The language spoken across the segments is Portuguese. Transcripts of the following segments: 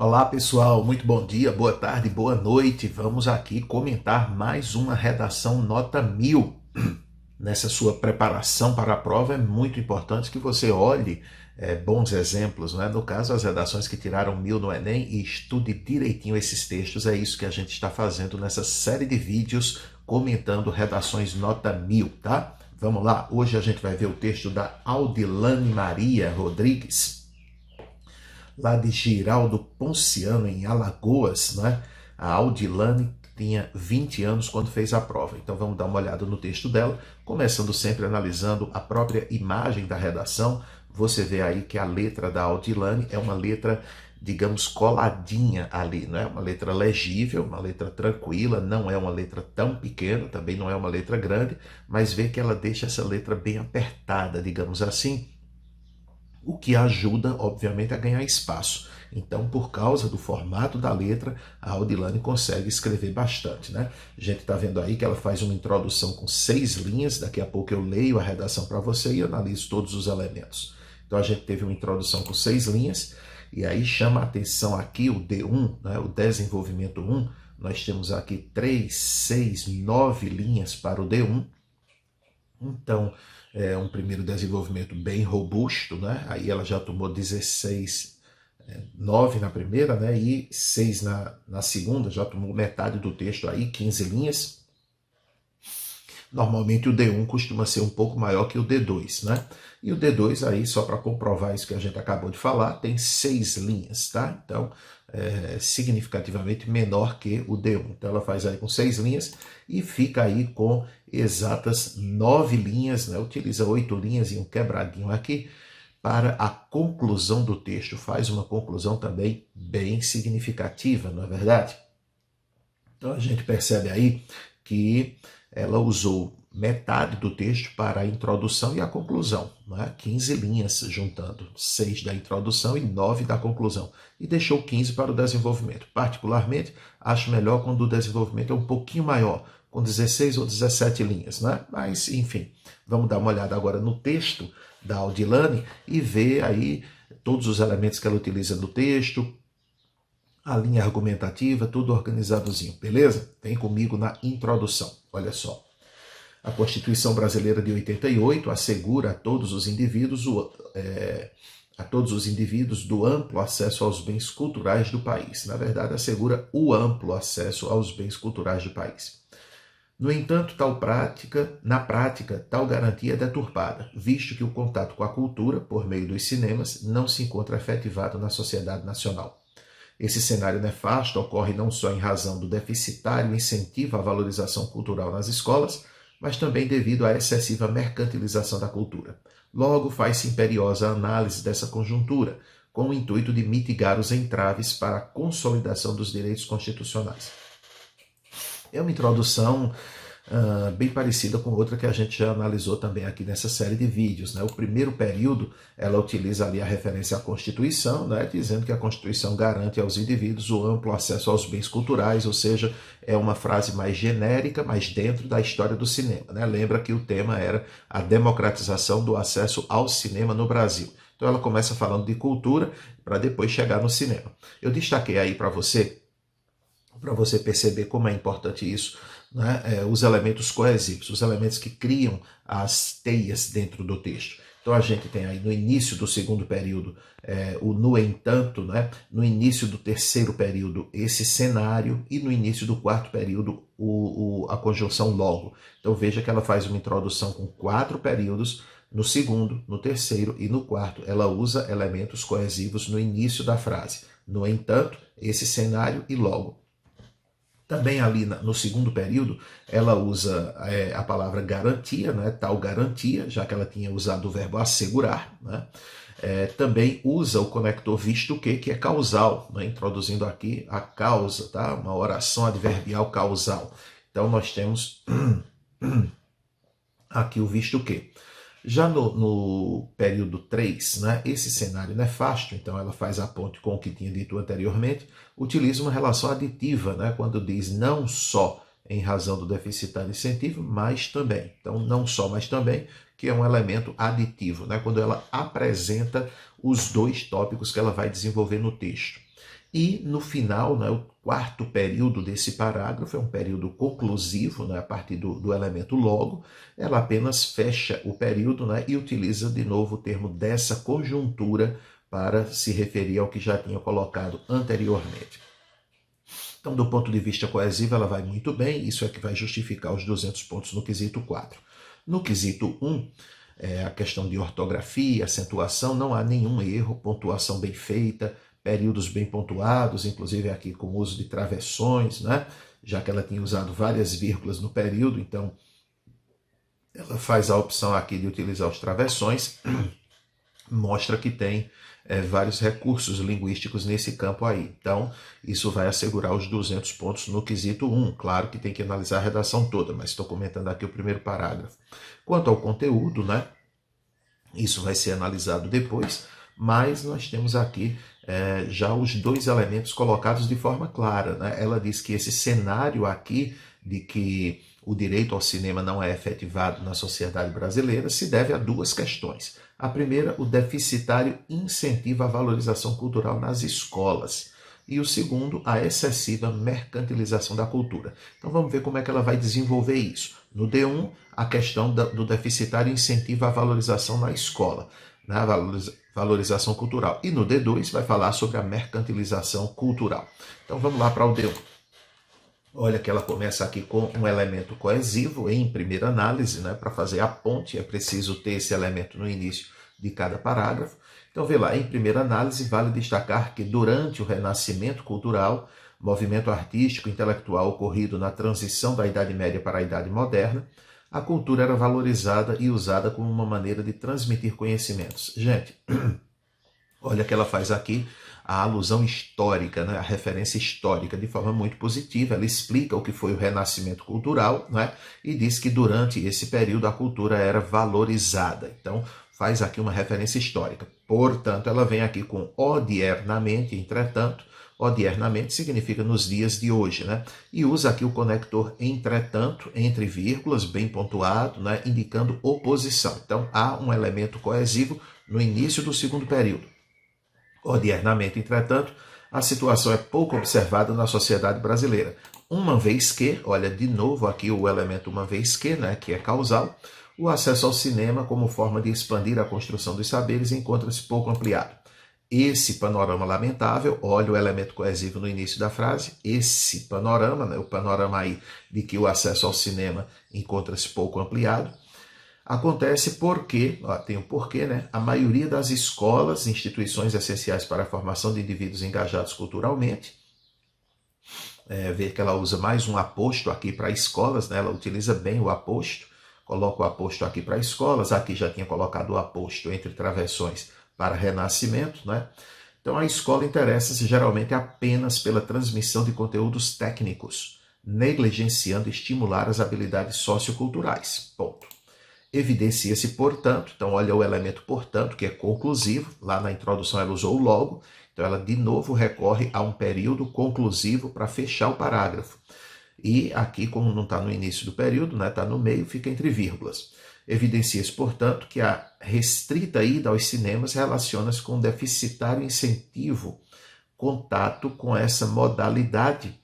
Olá pessoal, muito bom dia, boa tarde, boa noite. Vamos aqui comentar mais uma redação nota 1000. Nessa sua preparação para a prova é muito importante que você olhe bons exemplos, né? No caso, as redações que tiraram 1000 no Enem, e estude direitinho esses textos. É isso que a gente está fazendo nessa série de vídeos comentando redações nota 1000, tá? Vamos lá, hoje a gente vai ver o texto da Audilane Maria Rodrigues, lá de Giraldo Ponciano, em Alagoas, né? A Audilane tinha 20 anos quando fez a prova. Então vamos dar uma olhada no texto dela, começando sempre analisando a própria imagem da redação. Você vê aí que a letra da Audilane é uma letra, digamos, coladinha ali, não é uma letra legível, uma letra tranquila, não é uma letra tão pequena, também não é uma letra grande, mas vê que ela deixa essa letra bem apertada, digamos assim, o que ajuda, obviamente, a ganhar espaço. Então, por causa do formato da letra, a Audilane consegue escrever bastante, né? A gente está vendo aí que ela faz uma introdução com 6 linhas, daqui a pouco eu leio a redação para você e analiso todos os elementos. Então, a gente teve uma introdução com 6 linhas, e aí chama a atenção aqui o D1, né? O desenvolvimento 1, nós temos aqui 3, 6, 9 linhas para o D1, então, é um primeiro desenvolvimento bem robusto, né? Aí ela já tomou 16, 9 na primeira, né? E 6 na segunda, já tomou metade do texto aí, 15 linhas. Normalmente o D1 costuma ser um pouco maior que o D2, né? E o D2 aí, só para comprovar isso que a gente acabou de falar, tem 6 linhas, tá? Então, significativamente menor que o D1. Então ela faz aí com 6 linhas e fica aí com exatas 9 linhas, né? Utiliza 8 linhas e um quebradinho aqui para a conclusão do texto. Faz uma conclusão também bem significativa, não é verdade? Então a gente percebe aí que ela usou metade do texto para a introdução e a conclusão, né? 15 linhas juntando, 6 da introdução e 9 da conclusão, e deixou 15 para o desenvolvimento. Particularmente, acho melhor quando o desenvolvimento é um pouquinho maior, com 16 ou 17 linhas, né? Mas, enfim, vamos dar uma olhada agora no texto da Audilane e ver aí todos os elementos que ela utiliza no texto, a linha argumentativa, tudo organizadozinho, beleza? Vem comigo na introdução, olha só. A Constituição Brasileira de 88 assegura a todos os indivíduos do amplo acesso aos bens culturais do país. Na verdade, assegura o amplo acesso aos bens culturais do país. No entanto, na prática, tal garantia é deturpada, visto que o contato com a cultura, por meio dos cinemas, não se encontra efetivado na sociedade nacional. Esse cenário nefasto ocorre não só em razão do deficitário incentivo à valorização cultural nas escolas, mas também devido à excessiva mercantilização da cultura. Logo, faz-se imperiosa a análise dessa conjuntura, com o intuito de mitigar os entraves para a consolidação dos direitos constitucionais. É uma introdução bem parecida com outra que a gente já analisou também aqui nessa série de vídeos, né? O primeiro período, ela utiliza ali a referência à Constituição, né? Dizendo que a Constituição garante aos indivíduos o amplo acesso aos bens culturais, ou seja, é uma frase mais genérica, mas dentro da história do cinema, né? Lembra que o tema era a democratização do acesso ao cinema no Brasil. Então ela começa falando de cultura para depois chegar no cinema. Eu destaquei aí para você perceber como é importante isso, né? Os elementos coesivos, os elementos que criam as teias dentro do texto. Então a gente tem aí no início do segundo período o no entanto, né? No início do terceiro período esse cenário e no início do quarto período a conjunção logo. Então veja que ela faz uma introdução com 4 períodos, no segundo, no terceiro e no quarto ela usa elementos coesivos no início da frase. No entanto, esse cenário e logo. Também ali no segundo período, ela usa a palavra garantia, né? Tal garantia, já que ela tinha usado o verbo assegurar, né? Também usa o conector visto que é causal, né? Introduzindo aqui a causa, tá? Uma oração adverbial causal. Então nós temos aqui o visto que. Já no período 3, né, esse cenário nefasto, então ela faz a ponte com o que tinha dito anteriormente, utiliza uma relação aditiva, né, quando diz não só em razão do deficitário incentivo, mas também. Então, não só, mas também, que é um elemento aditivo, né, quando ela apresenta os 2 tópicos que ela vai desenvolver no texto. E no final, né, o quarto período desse parágrafo é um período conclusivo, né, a partir do elemento logo, ela apenas fecha o período, né, e utiliza de novo o termo dessa conjuntura para se referir ao que já tinha colocado anteriormente. Então, do ponto de vista coesivo, ela vai muito bem, isso é que vai justificar os 200 pontos no quesito 4. No quesito 1, a questão de ortografia, acentuação, não há nenhum erro, pontuação bem feita, períodos bem pontuados, inclusive aqui com o uso de travessões, né? Já que ela tinha usado várias vírgulas no período, então ela faz a opção aqui de utilizar os travessões, mostra que tem vários recursos linguísticos nesse campo aí. Então, isso vai assegurar os 200 pontos no quesito 1. Claro que tem que analisar a redação toda, mas estou comentando aqui o primeiro parágrafo. Quanto ao conteúdo, né? Isso vai ser analisado depois, mas nós temos aqui já os dois elementos colocados de forma clara, né? Ela diz que esse cenário aqui de que o direito ao cinema não é efetivado na sociedade brasileira se deve a duas questões. A primeira, o deficitário incentivo à valorização cultural nas escolas. E o segundo, a excessiva mercantilização da cultura. Então vamos ver como é que ela vai desenvolver isso. No D1, a questão do deficitário incentivo à valorização na escola, na valorização cultural. E no D2 vai falar sobre a mercantilização cultural. Então vamos lá para o D1. Olha que ela começa aqui com um elemento coesivo em primeira análise, né? Para fazer a ponte é preciso ter esse elemento no início de cada parágrafo. Então vê lá, em primeira análise vale destacar que durante o renascimento cultural, movimento artístico e intelectual ocorrido na transição da Idade Média para a Idade Moderna, a cultura era valorizada e usada como uma maneira de transmitir conhecimentos. Gente, olha que ela faz aqui a alusão histórica, né? A referência histórica de forma muito positiva. Ela explica o que foi o renascimento cultural, né? E diz que durante esse período a cultura era valorizada. Então, faz aqui uma referência histórica. Portanto, ela vem aqui com odiernamente, entretanto. Odiernamente significa nos dias de hoje, né? E usa aqui o conector entretanto, entre vírgulas, bem pontuado, né? Indicando oposição. Então, há um elemento coesivo no início do segundo período. Odiernamente, entretanto, a situação é pouco observada na sociedade brasileira. Uma vez que, olha de novo aqui o elemento uma vez que, né, que é causal, o acesso ao cinema como forma de expandir a construção dos saberes encontra-se pouco ampliado. Esse panorama lamentável, olha o elemento coesivo no início da frase, esse panorama, né, o panorama aí de que o acesso ao cinema encontra-se pouco ampliado, acontece porque, tem um porquê, né? A maioria das escolas, instituições essenciais para a formação de indivíduos engajados culturalmente, ver que ela usa mais um aposto aqui para escolas, né? Ela utiliza bem o aposto, coloca o aposto aqui para escolas, aqui já tinha colocado o aposto entre travessões para renascimento, né? Então a escola interessa-se geralmente apenas pela transmissão de conteúdos técnicos, negligenciando estimular as habilidades socioculturais. Ponto. Evidencia-se, portanto, então olha o elemento portanto, que é conclusivo, lá na introdução ela usou o logo, então ela de novo recorre a um período conclusivo para fechar o parágrafo. E aqui, como não está no início do período, né, está no meio, fica entre vírgulas. Evidencia-se, portanto, que a restrita ida aos cinemas relaciona-se com um deficitário incentivo, contato com essa modalidade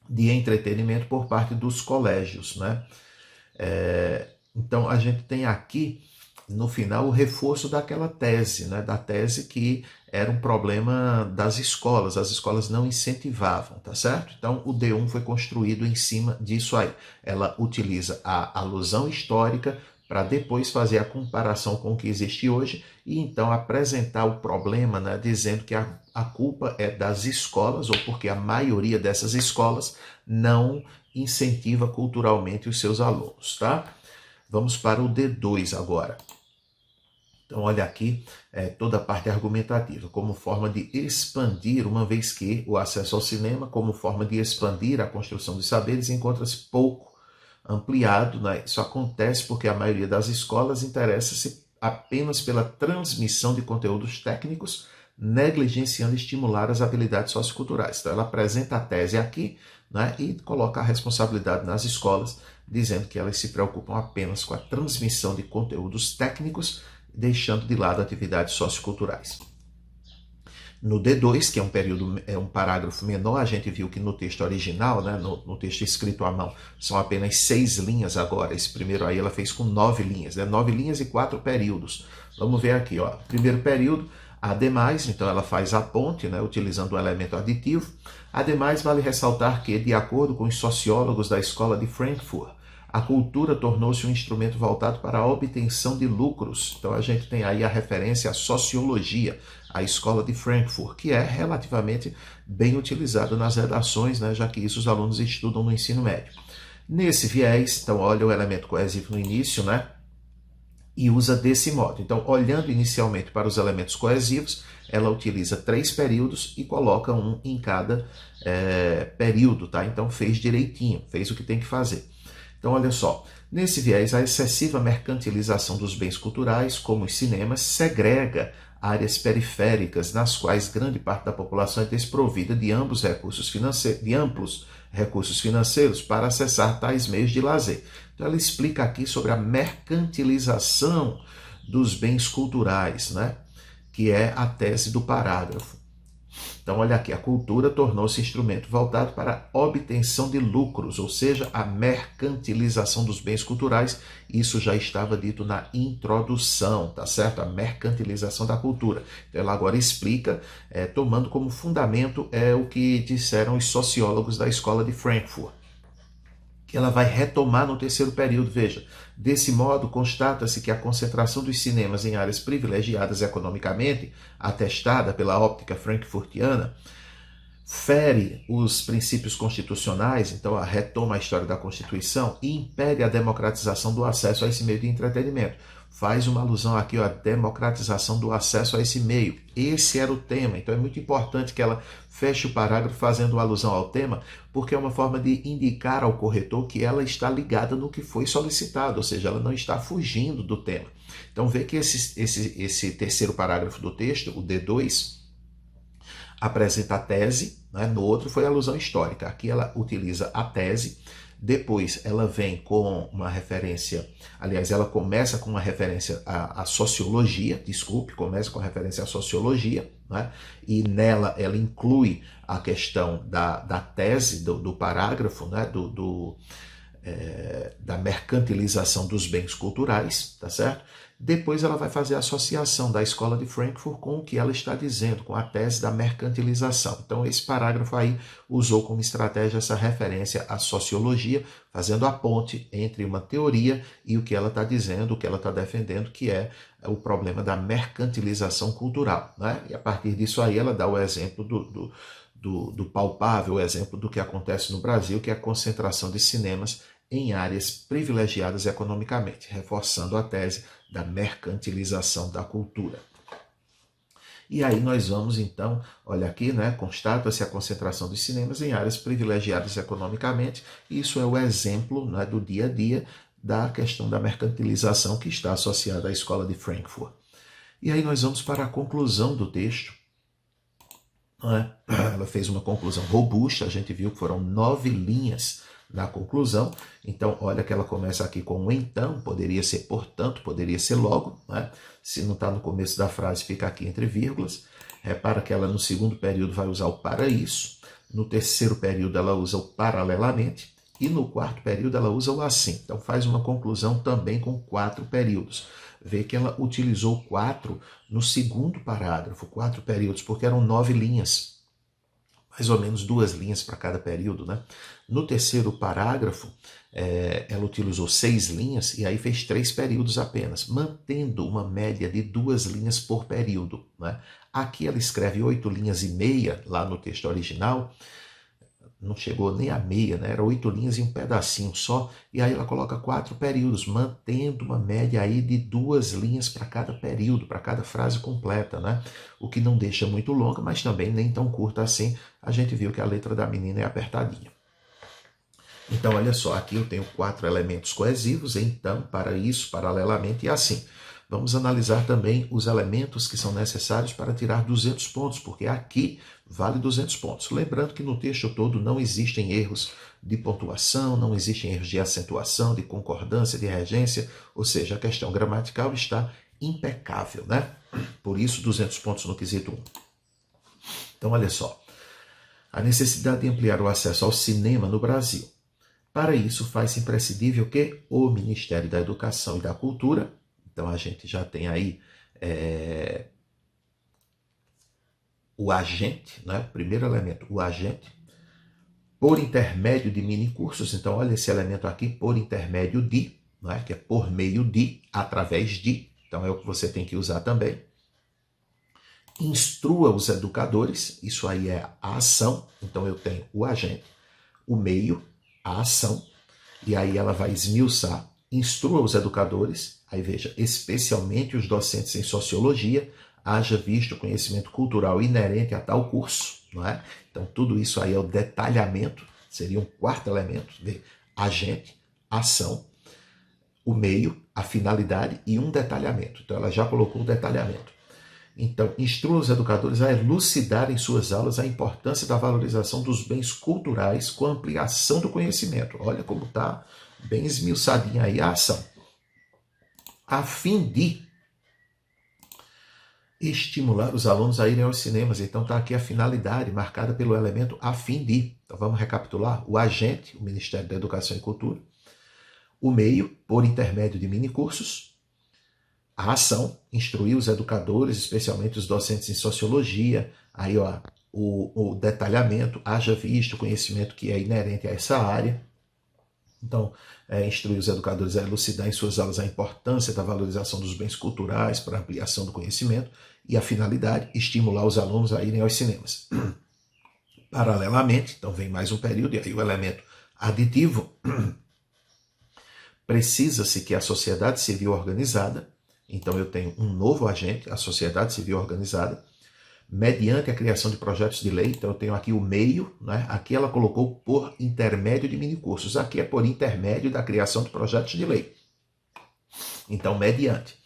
de entretenimento por parte dos colégios, né? Então, a gente tem aqui, no final, o reforço daquela tese, né? Da tese que era um problema das escolas, as escolas não incentivavam, tá certo? Então, o D1 foi construído em cima disso aí. Ela utiliza a alusão histórica para depois fazer a comparação com o que existe hoje e então apresentar o problema, né? Dizendo que a culpa é das escolas, ou porque a maioria dessas escolas não incentiva culturalmente os seus alunos, tá? Vamos para o D2 agora. Então, olha aqui toda a parte argumentativa, como forma de expandir, uma vez que o acesso ao cinema, como forma de expandir a construção dos saberes, encontra-se pouco ampliado, né? Isso acontece porque a maioria das escolas interessa-se apenas pela transmissão de conteúdos técnicos, negligenciando estimular as habilidades socioculturais. Então, ela apresenta a tese aqui, né, e coloca a responsabilidade nas escolas, dizendo que elas se preocupam apenas com a transmissão de conteúdos técnicos, deixando de lado atividades socioculturais. No D2, que é um período, é um parágrafo menor, a gente viu que no texto original, né, no texto escrito à mão, são apenas 6 linhas agora. Esse primeiro aí ela fez com 9 linhas, né? 9 linhas e 4 períodos. Vamos ver aqui, ó. Primeiro período, ademais, então ela faz a ponte, né, utilizando o elemento aditivo. Ademais, vale ressaltar que, de acordo com os sociólogos da Escola de Frankfurt, a cultura tornou-se um instrumento voltado para a obtenção de lucros. Então a gente tem aí a referência à sociologia, a Escola de Frankfurt, que é relativamente bem utilizada nas redações, né, já que isso os alunos estudam no ensino médio. Nesse viés, então olha o elemento coesivo no início, né, e usa desse modo. Então, olhando inicialmente para os elementos coesivos, ela utiliza 3 períodos e coloca um em cada período, tá? Então fez direitinho, fez o que tem que fazer. Então, olha só, nesse viés, a excessiva mercantilização dos bens culturais, como os cinemas, segrega áreas periféricas nas quais grande parte da população é desprovida de amplos recursos financeiros para acessar tais meios de lazer. Então, ela explica aqui sobre a mercantilização dos bens culturais, né? Que é a tese do parágrafo. Então, olha aqui, a cultura tornou-se instrumento voltado para a obtenção de lucros, ou seja, a mercantilização dos bens culturais. Isso já estava dito na introdução, tá certo? A mercantilização da cultura. Então, ela agora explica, tomando como fundamento o que disseram os sociólogos da Escola de Frankfurt, que ela vai retomar no terceiro período. Veja, desse modo, constata-se que a concentração dos cinemas em áreas privilegiadas economicamente, atestada pela óptica frankfurtiana, fere os princípios constitucionais, então retoma a história da Constituição e impede a democratização do acesso a esse meio de entretenimento. Faz uma alusão aqui à democratização do acesso a esse meio. Esse era o tema, então é muito importante que ela feche o parágrafo fazendo alusão ao tema, porque é uma forma de indicar ao corretor que ela está ligada no que foi solicitado, ou seja, ela não está fugindo do tema. Então vê que esse terceiro parágrafo do texto, o D2, apresenta a tese, né? No outro foi a alusão histórica. Aqui ela utiliza a tese, depois ela vem com uma referência, aliás, ela começa com uma referência à sociologia, começa com a referência à sociologia, né? E nela ela inclui a questão da tese, do parágrafo, né? Da mercantilização dos bens culturais, tá certo? Depois ela vai fazer a associação da Escola de Frankfurt com o que ela está dizendo, com a tese da mercantilização. Então esse parágrafo aí usou como estratégia essa referência à sociologia, fazendo a ponte entre uma teoria e o que ela está dizendo, o que ela está defendendo, que é o problema da mercantilização cultural, né? E a partir disso aí ela dá o exemplo do palpável, o exemplo do que acontece no Brasil, que é a concentração de cinemas em áreas privilegiadas economicamente, reforçando a tese da mercantilização da cultura. E aí nós vamos então, olha aqui, né, constata-se a concentração dos cinemas em áreas privilegiadas economicamente. Isso é o exemplo, né, do dia a dia da questão da mercantilização que está associada à Escola de Frankfurt. E aí nós vamos para a conclusão do texto. Ela fez uma conclusão robusta, a gente viu que foram 9 linhas na conclusão. Então, olha que ela começa aqui com um então, poderia ser portanto, poderia ser logo, né? Se não está no começo da frase, fica aqui entre vírgulas. Repara que ela no segundo período vai usar o para isso, no terceiro período ela usa o paralelamente, e no quarto período ela usa o assim. Então faz uma conclusão também com 4 períodos. Vê que ela utilizou 4 no segundo parágrafo, 4 períodos, porque eram 9 linhas. Mais ou menos 2 linhas para cada período, né? No terceiro parágrafo, ela utilizou 6 linhas e aí fez 3 períodos apenas, mantendo uma média de 2 linhas por período, né? Aqui ela escreve 8 linhas e meia, lá no texto original, não chegou nem a meia, né? Era 8 linhas e um pedacinho só, e aí ela coloca 4 períodos, mantendo uma média aí de 2 linhas para cada período, para cada frase completa, né? O que não deixa muito longa, mas também nem tão curta assim. A gente viu que a letra da menina é apertadinha. Então, olha só, aqui eu tenho 4 elementos coesivos, então, para isso, paralelamente e assim. Vamos analisar também os elementos que são necessários para tirar 200 pontos, porque aqui vale 200 pontos. Lembrando que no texto todo não existem erros de pontuação, não existem erros de acentuação, de concordância, de regência, ou seja, a questão gramatical está impecável, né? Por isso, 200 pontos no quesito 1. Então, olha só, a necessidade de ampliar o acesso ao cinema no Brasil. Para isso, faz-se imprescindível que o Ministério da Educação e da Cultura, então a gente já tem aí o agente, né? Primeiro elemento, o agente, por intermédio de minicursos. Então, olha esse elemento aqui, por intermédio de, né? Que é por meio de, através de. Então, é o que você tem que usar também. Instrua os educadores, isso aí é a ação. Então, eu tenho o agente, o meio, a ação, e aí ela vai esmiuçar. Instrua os educadores, aí veja, especialmente os docentes em sociologia, haja visto o conhecimento cultural inerente a tal curso, não é? Então, tudo isso aí é o detalhamento, seria um quarto elemento de agente, ação, o meio, a finalidade e um detalhamento. Então, ela já colocou o detalhamento. Então, instrua os educadores a elucidar em suas aulas a importância da valorização dos bens culturais com a ampliação do conhecimento. Olha como está bem esmiuçadinha aí a ação. A fim de estimular os alunos a irem aos cinemas. Então está aqui a finalidade marcada pelo elemento a fim de. Então vamos recapitular. O agente, o Ministério da Educação e Cultura. O meio, por intermédio de minicursos. A ação, instruir os educadores, especialmente os docentes em sociologia. Aí ó, o detalhamento, haja visto o conhecimento que é inerente a essa área. Então, instruir os educadores a elucidar em suas aulas a importância da valorização dos bens culturais para a ampliação do conhecimento e a finalidade, estimular os alunos a irem aos cinemas. Paralelamente, então vem mais um período, e aí o elemento aditivo, precisa-se que a sociedade civil organizada, então eu tenho um novo agente, a sociedade civil organizada, mediante a criação de projetos de lei. Então eu tenho aqui o meio, né? Aqui ela colocou por intermédio de minicursos, aqui é por intermédio da criação de projetos de lei. Então, mediante,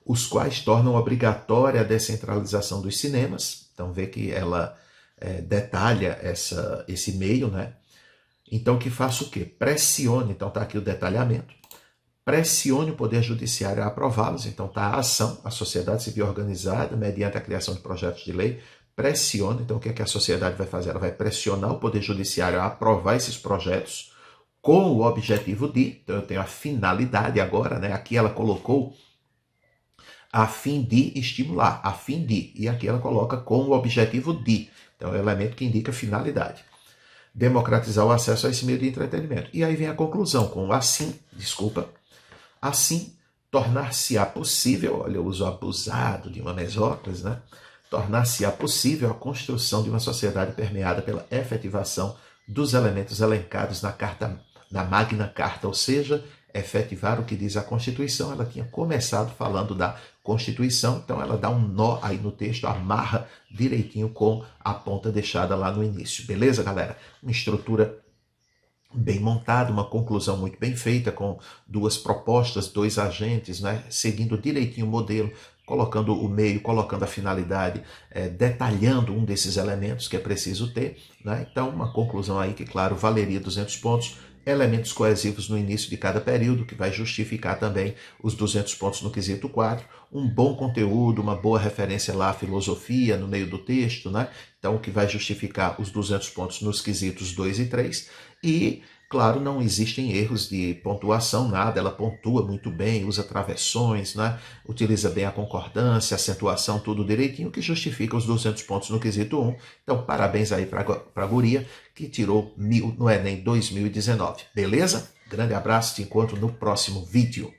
os quais tornam obrigatória a descentralização dos cinemas. Então vê que ela detalha esse meio, né? Então que faça o quê? Pressione, então está aqui o detalhamento, pressione o Poder Judiciário a aprová-los. Então está a ação, a sociedade civil organizada, mediante a criação de projetos de lei, pressione. Então o que é que a sociedade vai fazer? Ela vai pressionar o Poder Judiciário a aprovar esses projetos com o objetivo de, então eu tenho a finalidade agora, né? Aqui ela colocou a fim de estimular, a fim de, e aqui ela coloca com o objetivo de. Então é o elemento que indica finalidade. Democratizar o acesso a esse meio de entretenimento. E aí vem a conclusão com assim, tornar-se-á possível, olha o uso abusado de uma mesóclise, né? Tornar-se-á possível a construção de uma sociedade permeada pela efetivação dos elementos elencados na Magna Carta, ou seja, efetivar o que diz a Constituição. Ela tinha começado falando da Constituição, então ela dá um nó aí no texto, amarra direitinho com a ponta deixada lá no início. Beleza, galera? Uma estrutura bem montada, uma conclusão muito bem feita, com duas propostas, dois agentes, né? Seguindo direitinho o modelo, colocando o meio, colocando a finalidade, detalhando um desses elementos que é preciso ter, né? Então, uma conclusão aí que, claro, valeria 200 pontos, elementos coesivos no início de cada período, que vai justificar também os 200 pontos no quesito 4, um bom conteúdo, uma boa referência lá à filosofia no meio do texto, né? Então, o que vai justificar os 200 pontos nos quesitos 2 e 3, e, claro, não existem erros de pontuação, nada, ela pontua muito bem, usa travessões, né? Utiliza bem a concordância, acentuação, tudo direitinho, que justifica os 200 pontos no quesito 1. Então, parabéns aí para a guria, que tirou 1000 no Enem 2019. Beleza? Grande abraço, te encontro no próximo vídeo.